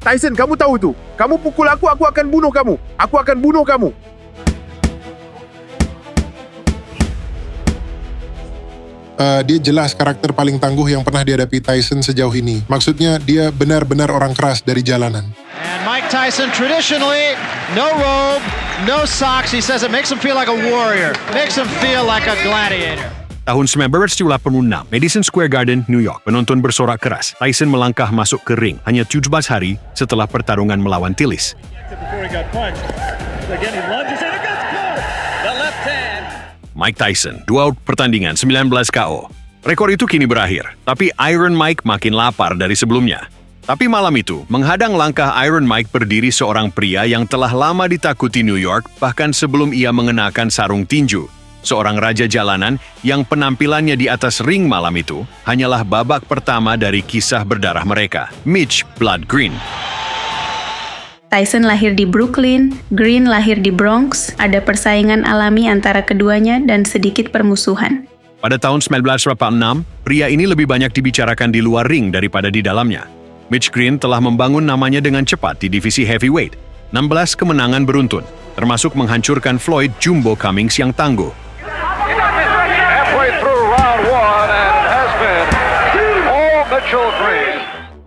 Tyson, kamu tahu itu. Kamu pukul aku akan bunuh kamu. Aku akan bunuh kamu. Dia jelas karakter paling tangguh yang pernah dihadapi Tyson sejauh ini. Maksudnya dia benar-benar orang keras dari jalanan. And Mike Tyson traditionally no robe, no socks. He says it makes him feel like a warrior, makes him feel like a gladiator. Tahun 1986, Madison Square Garden, New York, penonton bersorak keras. Tyson melangkah masuk ke ring hanya 17 hari setelah pertarungan melawan Tillis. Mike Tyson, 2 pertandingan, 19 KO. Rekor itu kini berakhir, tapi Iron Mike makin lapar dari sebelumnya. Tapi malam itu, menghadang langkah Iron Mike berdiri seorang pria yang telah lama ditakuti New York, bahkan sebelum ia mengenakan sarung tinju. Seorang raja jalanan yang penampilannya di atas ring malam itu hanyalah babak pertama dari kisah berdarah mereka, Mitch Blood Green. Tyson lahir di Brooklyn, Green lahir di Bronx, ada persaingan alami antara keduanya dan sedikit permusuhan. Pada tahun 1986, pria ini lebih banyak dibicarakan di luar ring daripada di dalamnya. Mitch Green telah membangun namanya dengan cepat di divisi heavyweight. 16 kemenangan beruntun, termasuk menghancurkan Floyd Jumbo Cummings yang tangguh.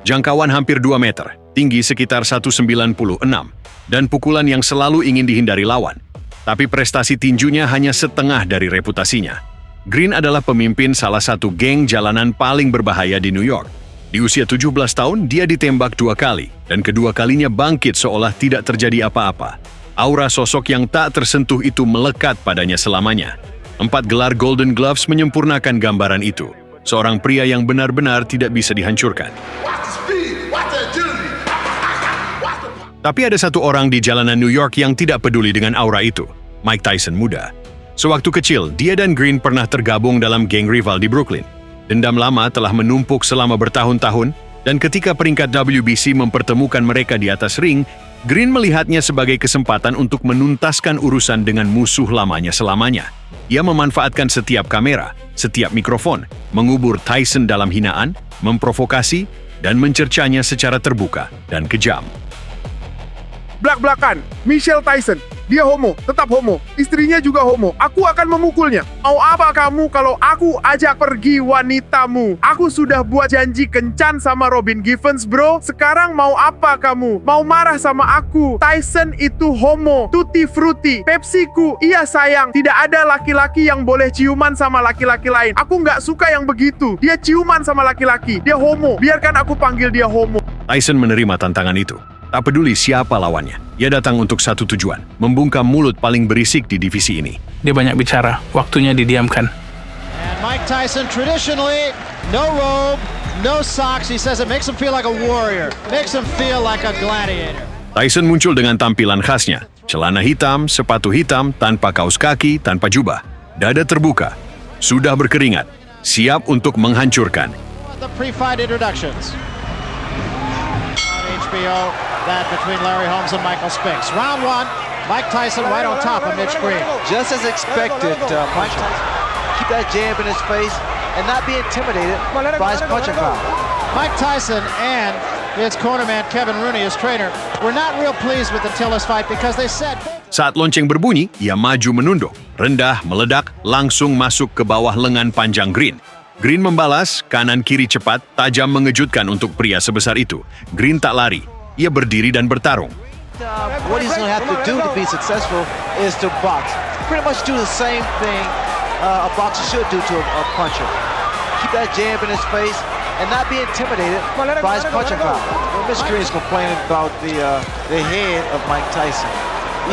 Jangkauan hampir 2 meter, tinggi sekitar 196, dan pukulan yang selalu ingin dihindari lawan. Tapi prestasi tinjunya hanya setengah dari reputasinya. Green adalah pemimpin salah satu geng jalanan paling berbahaya di New York. Di usia 17 tahun, dia ditembak 2 kali, dan kedua kalinya bangkit seolah tidak terjadi apa-apa. Aura sosok yang tak tersentuh itu melekat padanya selamanya. 4 gelar Golden Gloves menyempurnakan gambaran itu. Seorang pria yang benar-benar tidak bisa dihancurkan. Tapi ada satu orang di jalanan New York yang tidak peduli dengan aura itu, Mike Tyson muda. Sewaktu kecil, dia dan Green pernah tergabung dalam geng rival di Brooklyn. Dendam lama telah menumpuk selama bertahun-tahun, dan ketika peringkat WBC mempertemukan mereka di atas ring, Green melihatnya sebagai kesempatan untuk menuntaskan urusan dengan musuh lamanya selamanya. Ia memanfaatkan setiap kamera, setiap mikrofon, mengubur Tyson dalam hinaan, memprovokasi, dan mencercanya secara terbuka dan kejam. Blak-blakan, Michelle Tyson. Dia homo, tetap homo. Istrinya juga homo. Aku akan memukulnya. Mau apa kamu kalau aku ajak pergi wanitamu? Aku sudah buat janji kencan sama Robin Givens, bro. Sekarang mau apa kamu? Mau marah sama aku? Tyson itu homo. Tutti frutti. Pepsiku. Iya sayang. Tidak ada laki-laki yang boleh ciuman sama laki-laki lain. Aku nggak suka yang begitu. Dia ciuman sama laki-laki. Dia homo. Biarkan aku panggil dia homo. Tyson menerima tantangan itu. Tak peduli siapa lawannya, ia datang untuk satu tujuan, membungkam mulut paling berisik di divisi ini. Dia banyak bicara, waktunya didiamkan. And Mike Tyson traditionally no robe, no socks. He says it makes him feel like a warrior, makes him feel like a gladiator. Tyson muncul dengan tampilan khasnya, celana hitam, sepatu hitam, tanpa kaus kaki, tanpa jubah, dada terbuka, sudah berkeringat, siap untuk menghancurkan. The pre-fight introductions. HBO, that between Larry Holmes and Michael Spinks. Round 1, Mike Tyson right on top of Mitch Green. Just as expected, Mike Tyson. Keep that jab in his face and not be intimidated by his punching power. Mike Tyson and his cornerman Kevin Rooney, his trainer, were not real pleased with the Tillis fight because they said... Saat lonceng berbunyi, ia maju menunduk, rendah, meledak, langsung masuk ke bawah lengan panjang Green. Green membalas, kanan-kiri cepat, tajam mengejutkan untuk pria sebesar itu. Green tak lari, ia berdiri dan bertarung. What he's going to have to do to be successful is to box. Pretty much do the same thing a boxer should do to a puncher. Keep that jab in his face and not be intimidated by his punching power. Mitch Green is complaining about the head of Mike Tyson.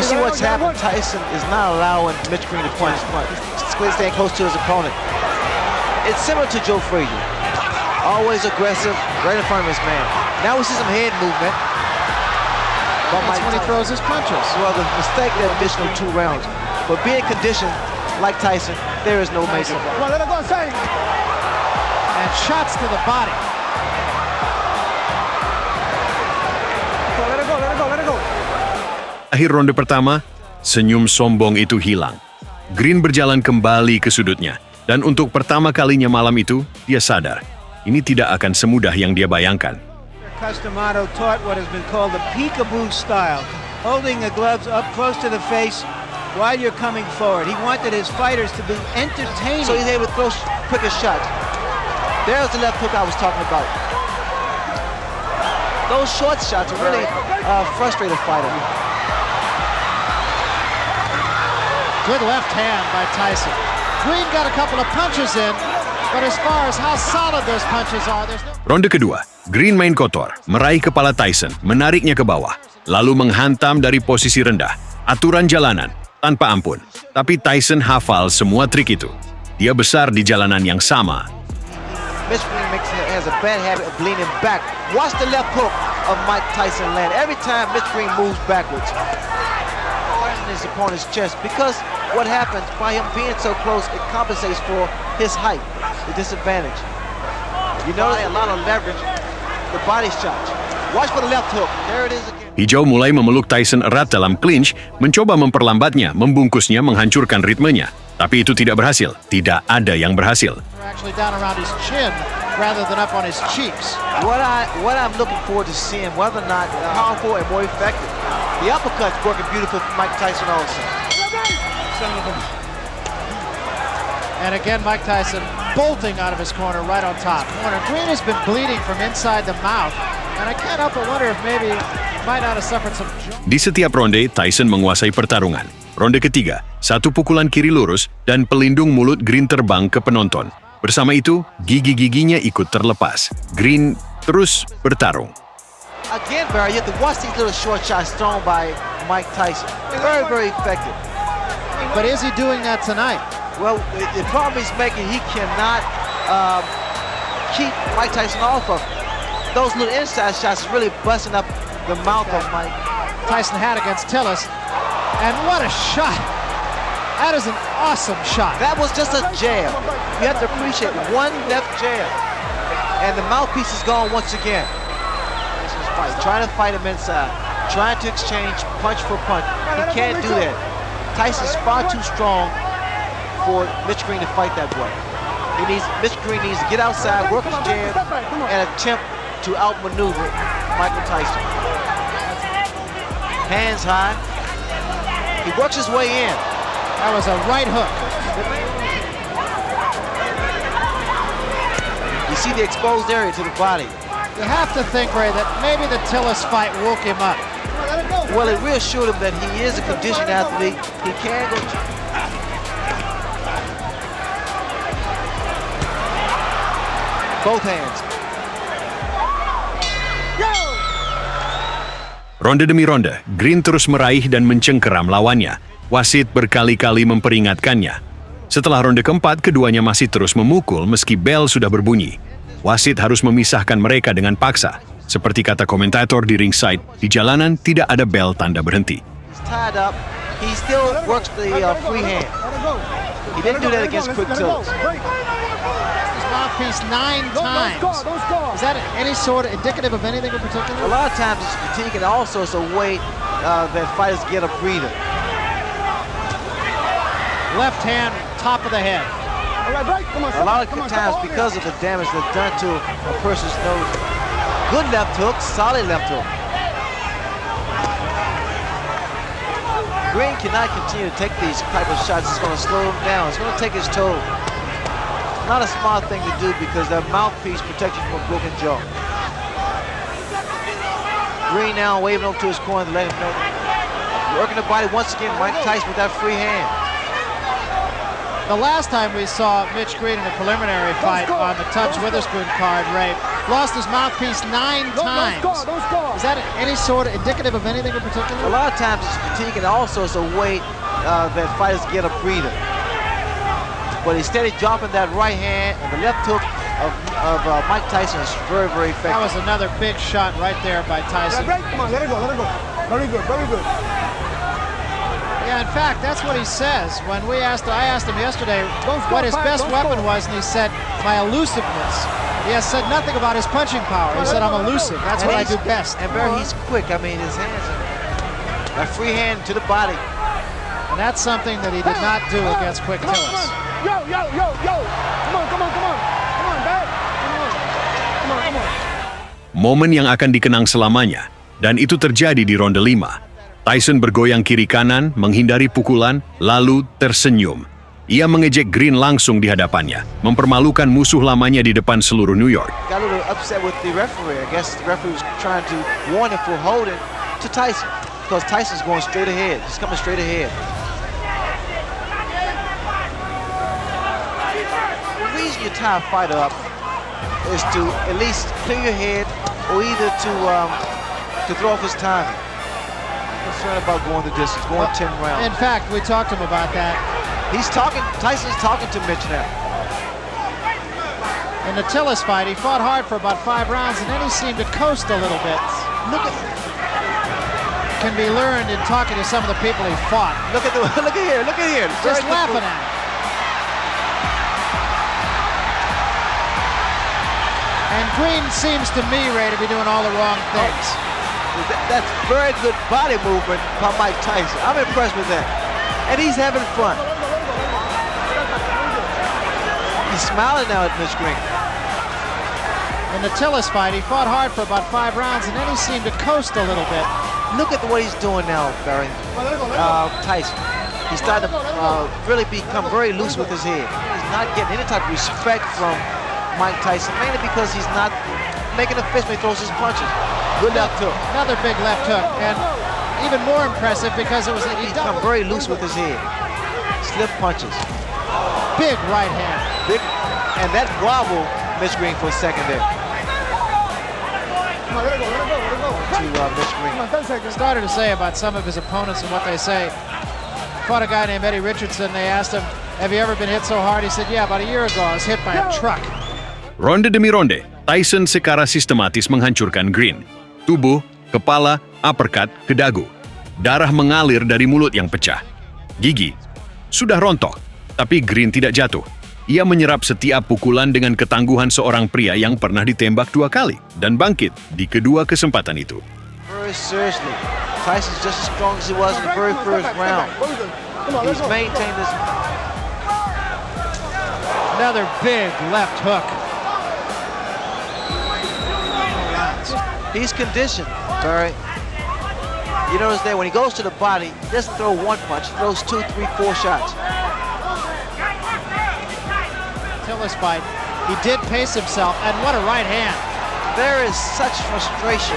You see what's happened? Tyson is not allowing Mitch Green to punch. He's staying close to his opponent. It's similar to Joe Frazier. Always aggressive, right in front of his man. Now we see some head movement. But That's when he throws his punches. Well, the mistake that additional 2 rounds. But being conditioned like Tyson, there is no major problem. And shots to the body. Akhir ronde pertama, senyum sombong itu hilang. Green berjalan kembali ke sudutnya. Dan untuk pertama kalinya malam itu, dia sadar, ini tidak akan semudah yang dia bayangkan. Cus D'Amato taught what has been called the peekaboo style, holding the gloves up close to the face while you're coming forward. He wanted his fighters to be entertaining. So he's able to throw quicker shots. There's the left hook I was talking about. Those short shots are really frustrate a fighter. Good left hand by Tyson. Green got a couple of punches in, but as far as how solid those punches are, there's no... Ronde kedua, Green main kotor, meraih kepala Tyson, menariknya ke bawah, lalu menghantam dari posisi rendah. Aturan jalanan, tanpa ampun. Tapi Tyson hafal semua trik itu. Dia besar di jalanan yang sama. Mitch Green has a bad habit of leaning back. Watch the left hook of Mike Tyson land. Every time Mitch Green moves backwards, in his opponent's chest, because what happens by him being so close, it compensates for his height, the disadvantage. You notice a lot of leverage, the body shots. Watch for the left hook. There it is again. Hijau mulai memeluk Tyson erat dalam clinch, mencoba memperlambatnya, membungkusnya, menghancurkan ritmenya. Tapi itu tidak berhasil. Tidak ada yang berhasil. Actually down around his chin rather than up on his cheeks. What I'm looking forward to seeing whether or not powerful and more effective. The uppercut's working beautiful for Mike Tyson also. And again, Mike Tyson bolting out of his corner right on top. Corner. Green has been bleeding from inside the mouth, and I can't help but wonder if maybe he might not have suffered some... Di setiap ronde, Tyson menguasai pertarungan. Ronde ketiga, satu pukulan kiri lurus dan pelindung mulut Green terbang ke penonton. Bersama itu, gigi-giginya ikut terlepas. Green terus bertarung. Again, Barry, you have to watch these little short shots thrown by Mike Tyson. Very, very effective. But is he doing that tonight? Well, the problem he's making, he cannot keep Mike Tyson off of. Those little inside shots is really busting up the mouth of Mike. Tyson had against Tillis. And what a shot! That is an awesome shot. That was just a jab. You have to appreciate one left jab. And the mouthpiece is gone once again. Tyson's fight, trying to fight him inside. Trying to exchange punch for punch. He can't do that. Tyson's far too strong for Mitch Green to fight that way. Mitch Green needs to get outside, work his jab, and attempt to outmaneuver Michael Tyson. Hands high. He works his way in. That was a right hook. You see the exposed area to the body. You have to think, Ray, that maybe the Tillis fight woke him up. Well, it reassured him that he is a conditioned athlete. He can go. Both hands. Ronde demi ronde, Green terus meraih dan mencengkeram lawannya. Wasit berkali-kali memperingatkannya. Setelah ronde keempat, keduanya masih terus memukul meski bel sudah berbunyi. Wasit harus memisahkan mereka dengan paksa. Seperti kata komentator di ringside, di jalanan tidak ada bel tanda berhenti. He's tied up. He still works the free hand. He didn't do that against Quick Tillis. His mouthpiece 9 times. Is that any sort of indicative of anything in particular? A lot of times it's fatigue and also it's a way that fighters get a breather. Left hand, top of the head. A lot of times because of the damage that's done to a person's nose. Good left hook, solid left hook. Green cannot continue to take these type of shots. It's going to slow him down. It's going to take his toll. Not a smart thing to do because that mouthpiece protects you from a broken jaw. Green now waving over to his corner to let him know. Working the body once again, Mike Tyson with that free hand. The last time we saw Mitch Green in a preliminary fight on the Tubbs Witherspoon card, Ray, lost his mouthpiece 9 times. Is that any sort of indicative of anything in particular? A lot of times it's fatigue and also it's a way that fighters get a breather. But he's steady dropping that right hand, and the left hook of Mike Tyson is very, very effective. That was another big shot right there by Tyson. Come on, let it go, let it go. Very good, very good. Yeah, in fact, that's what he says. When I asked him yesterday what his best weapon was, and he said, my elusiveness. He has said nothing about his punching power. He said, I'm elusive. That's what I do best. And Barry, he's quick. I mean, his hands are a free hand to the body. And that's something that he did not do against Quick Tillis. Yo! Come on, Dad. Come on. momen yang akan dikenang selamanya, dan itu terjadi di ronde 5. Tyson bergoyang kiri kanan, menghindari pukulan, lalu tersenyum. Ia mengejek Green langsung di hadapannya, mempermalukan musuh lamanya di depan seluruh New York. Got a little upset with the referee. I guess the referee was trying to warn him for holding to Tyson because Tyson's going straight ahead. He's coming straight ahead. The reason you tie a fighter up is to at least clear your head or either to throw off his timing. Concerned about going the distance, going 10 rounds. In fact, we talked to him about that. Tyson's talking to Mitch now. In the Tillis fight, he fought hard for about 5 rounds, and then he seemed to coast a little bit. Can be learned in talking to some of the people he fought. Look at here. Just laughing at him. And Green seems to me, Ray, to be doing all the wrong things. That's very good body movement by Mike Tyson. I'm impressed with that. And he's having fun. He's smiling now at Mitch Green. In the Tillis fight, he fought hard for about 5 rounds, and then he seemed to coast a little bit. Look at what he's doing now, Barry. Tyson. He's starting to really become very loose with his head. He's not getting any type of respect from Mike Tyson, mainly because he's not making a fist when he throws his punches. Good left hook. Another big left hook, and even more impressive because it was He's become very loose with his head. Slip punches. big right hand. Big, and that wobbled Mitch Green for a second there. To Mitch Green. Started to say about some of his opponents and what they say. Fought a guy named Eddie Richardson. They asked him, have you ever been hit so hard? He said, yeah, about a year ago I was hit by a truck. Ronde demi ronde, Tyson secara sistematis menghancurkan Green. Tubuh, kepala, uppercut, ke dagu. Darah mengalir dari mulut yang pecah. Gigi sudah rontok, tapi Green tidak jatuh. Ia menyerap setiap pukulan dengan ketangguhan seorang pria yang pernah ditembak 2 kali dan bangkit di kedua kesempatan itu. Very seriously, Tyson's just as strong as he was in the very first round. He's maintained this. Another big left hook. He's conditioned, Barry. You notice that when he goes to the body, he doesn't throw 1 punch, he throws 2, 3, 4 shots. Tillis fight. He did pace himself, and what a right hand. There is such frustration.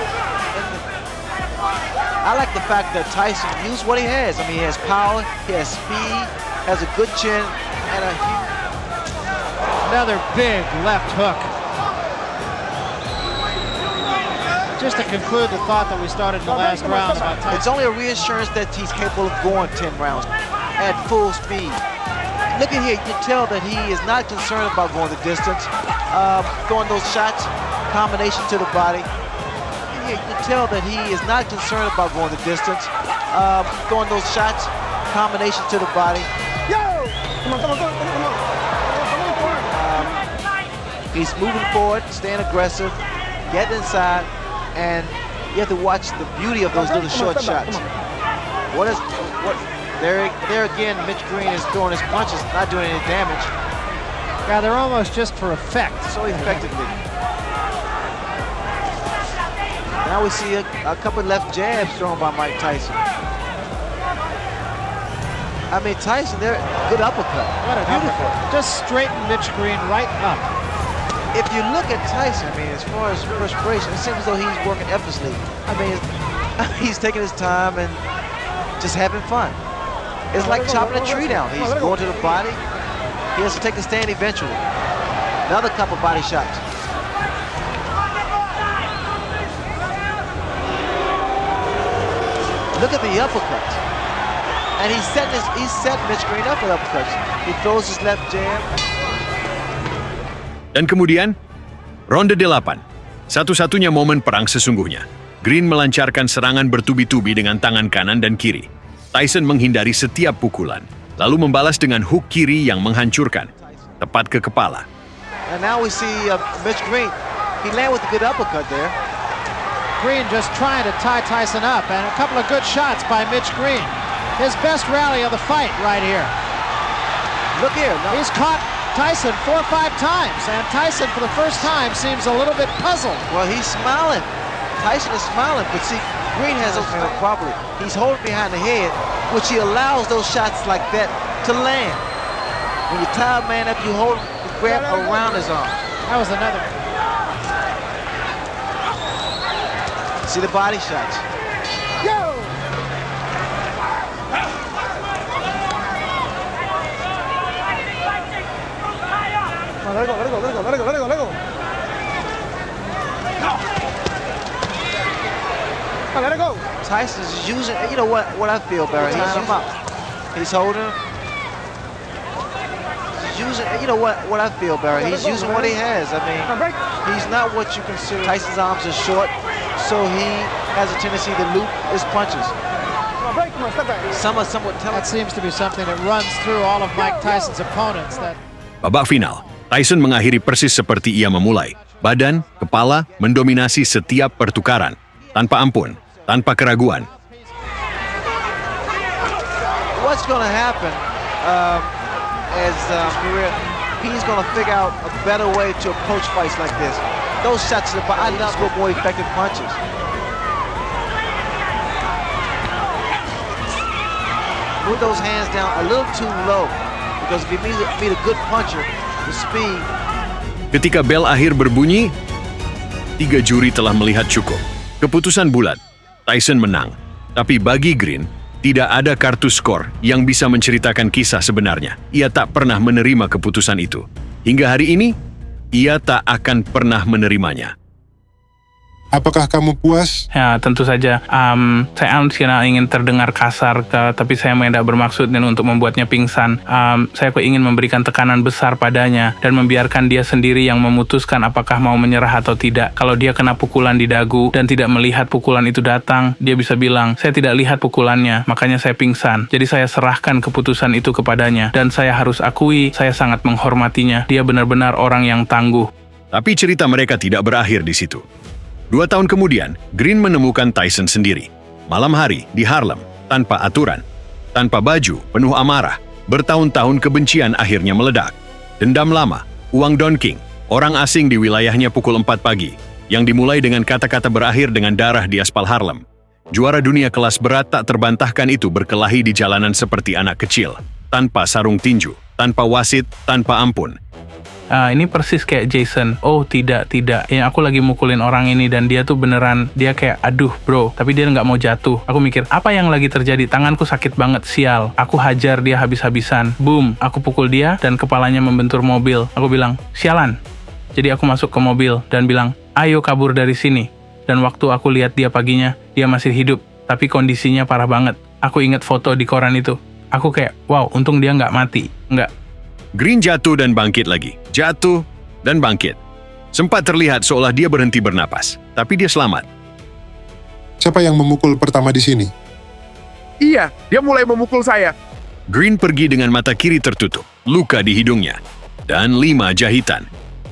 I like the fact that Tyson used what he has. I mean, he has power, he has speed, has a good chin, and a huge... Another big left hook. Just to conclude the thought that we started in the last round about Tyson. It's only a reassurance that he's capable of going 10 rounds at full speed. Look at here, you can tell that he is not concerned about going the distance, throwing those shots, combination to the body. You can tell that he is not concerned about going the distance, throwing those shots, combination to the body. He's moving forward, staying aggressive, getting inside, and you have to watch the beauty of those little short shots. There again, Mitch Green is throwing his punches, not doing any damage. Yeah, they're almost just for effect. So effectively. Now we see a couple left jabs thrown by Mike Tyson. I mean, Tyson, they're good uppercut. What a beautiful. Just straighten Mitch Green right up. If you look at Tyson, I mean, as far as perspiration, it seems as though he's working effortlessly. I mean, he's taking his time and just having fun. It's like chopping a tree down. He's going to the body. He has to take a stand eventually. Another couple body shots. Look at the uppercuts. And he's setting Mitch Green up with uppercuts. He throws his left jab. Dan kemudian, ronde 8. Satu-satunya momen perang sesungguhnya. Green melancarkan serangan bertubi-tubi dengan tangan kanan dan kiri. Tyson menghindari setiap pukulan, lalu membalas dengan hook kiri yang menghancurkan, tepat ke kepala. And now we see Mitch Green. He landed with a good uppercut there. Green just trying to tie Tyson up, and a couple of good shots by Mitch Green. His best rally of the fight right here. Look here. No. He's caught Tyson 4 or 5 times, and Tyson for the first time seems a little bit puzzled. Well, he's smiling. Tyson is smiling, but see, Green has those hands properly. He's holding behind the head, which he allows those shots like that to land. When you tie a man up, you hold him, you grab around his arm. That was another. See the body shots. Tyson's using, you know what I feel, Barry? He's him up. He's holding him. He's using, you know what I feel, Barry? He's using what he has. I mean, he's not what you consider. Tyson's arms are short, so he has a tendency to loop his punches. Somewhat That seems to be something that runs through all of Mike Tyson's opponents. That Babak final, Tyson mengakhiri persis seperti ia memulai. Badan, kepala, mendominasi setiap pertukaran. Tanpa ampun, tanpa keraguan. What's going to happen he's going to figure out a better way to approach fights like this. Those shots are not more effective punches. Move those hands down a little too low, because if you meet a good puncher, the speed. Ketika bel akhir berbunyi, 3 juri telah melihat cukup. Keputusan bulat, Tyson menang. Tapi bagi Green, tidak ada kartu skor yang bisa menceritakan kisah sebenarnya. Ia tak pernah menerima keputusan itu. Hingga hari ini, ia tak akan pernah menerimanya. Apakah kamu puas? Ya, tentu saja. Saya ingin terdengar kasar, tapi saya tidak bermaksud untuk membuatnya pingsan. Saya ingin memberikan tekanan besar padanya dan membiarkan dia sendiri yang memutuskan apakah mau menyerah atau tidak. Kalau dia kena pukulan di dagu dan tidak melihat pukulan itu datang, dia bisa bilang, saya tidak lihat pukulannya, makanya saya pingsan. Jadi saya serahkan keputusan itu kepadanya, dan saya harus akui, saya sangat menghormatinya. Dia benar-benar orang yang tangguh. Tapi cerita mereka tidak berakhir di situ. 2 tahun kemudian, Green menemukan Tyson sendiri. Malam hari di Harlem, tanpa aturan, tanpa baju, penuh amarah. Bertahun-tahun kebencian akhirnya meledak. Dendam lama, uang Don King, orang asing di wilayahnya pukul 4 pagi, yang dimulai dengan kata-kata berakhir dengan darah di aspal Harlem. Juara dunia kelas berat tak terbantahkan itu berkelahi di jalanan seperti anak kecil, tanpa sarung tinju, tanpa wasit, tanpa ampun. Ini persis kayak Jason. Oh tidak. Yang aku lagi mukulin orang ini dan dia tuh beneran, dia kayak aduh bro, tapi dia nggak mau jatuh. Aku mikir, apa yang lagi terjadi? Tanganku sakit banget, sial. Aku hajar dia habis-habisan. Boom, aku pukul dia dan kepalanya membentur mobil. Aku bilang, sialan. Jadi aku masuk ke mobil dan bilang, ayo kabur dari sini. Dan waktu aku lihat dia paginya, dia masih hidup, tapi kondisinya parah banget. Aku ingat foto di koran itu. Aku kayak, wow, untung dia nggak mati. Nggak. Green jatuh dan bangkit lagi. Jatuh dan bangkit. Sempat terlihat seolah dia berhenti bernapas, tapi dia selamat. Siapa yang memukul pertama di sini? Iya, dia mulai memukul saya. Green pergi dengan mata kiri tertutup, luka di hidungnya, dan 5 jahitan.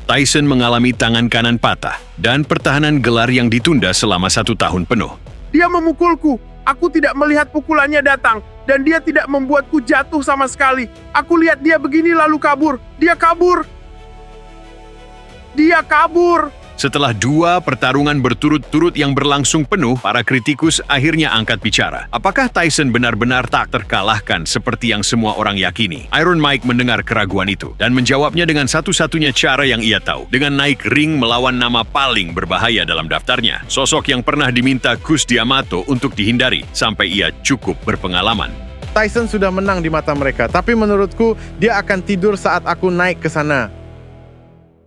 Tyson mengalami tangan kanan patah, dan pertahanan gelar yang ditunda selama 1 tahun penuh. Dia memukulku. Aku tidak melihat pukulannya datang, dan dia tidak membuatku jatuh sama sekali. Aku lihat dia begini lalu kabur. Dia kabur. Setelah 2 pertarungan berturut-turut yang berlangsung penuh, para kritikus akhirnya angkat bicara. Apakah Tyson benar-benar tak terkalahkan seperti yang semua orang yakini? Iron Mike mendengar keraguan itu dan menjawabnya dengan satu-satunya cara yang ia tahu, dengan naik ring melawan nama paling berbahaya dalam daftarnya. Sosok yang pernah diminta Cus D'Amato untuk dihindari sampai ia cukup berpengalaman. Tyson sudah menang di mata mereka, tapi menurutku dia akan tidur saat aku naik ke sana.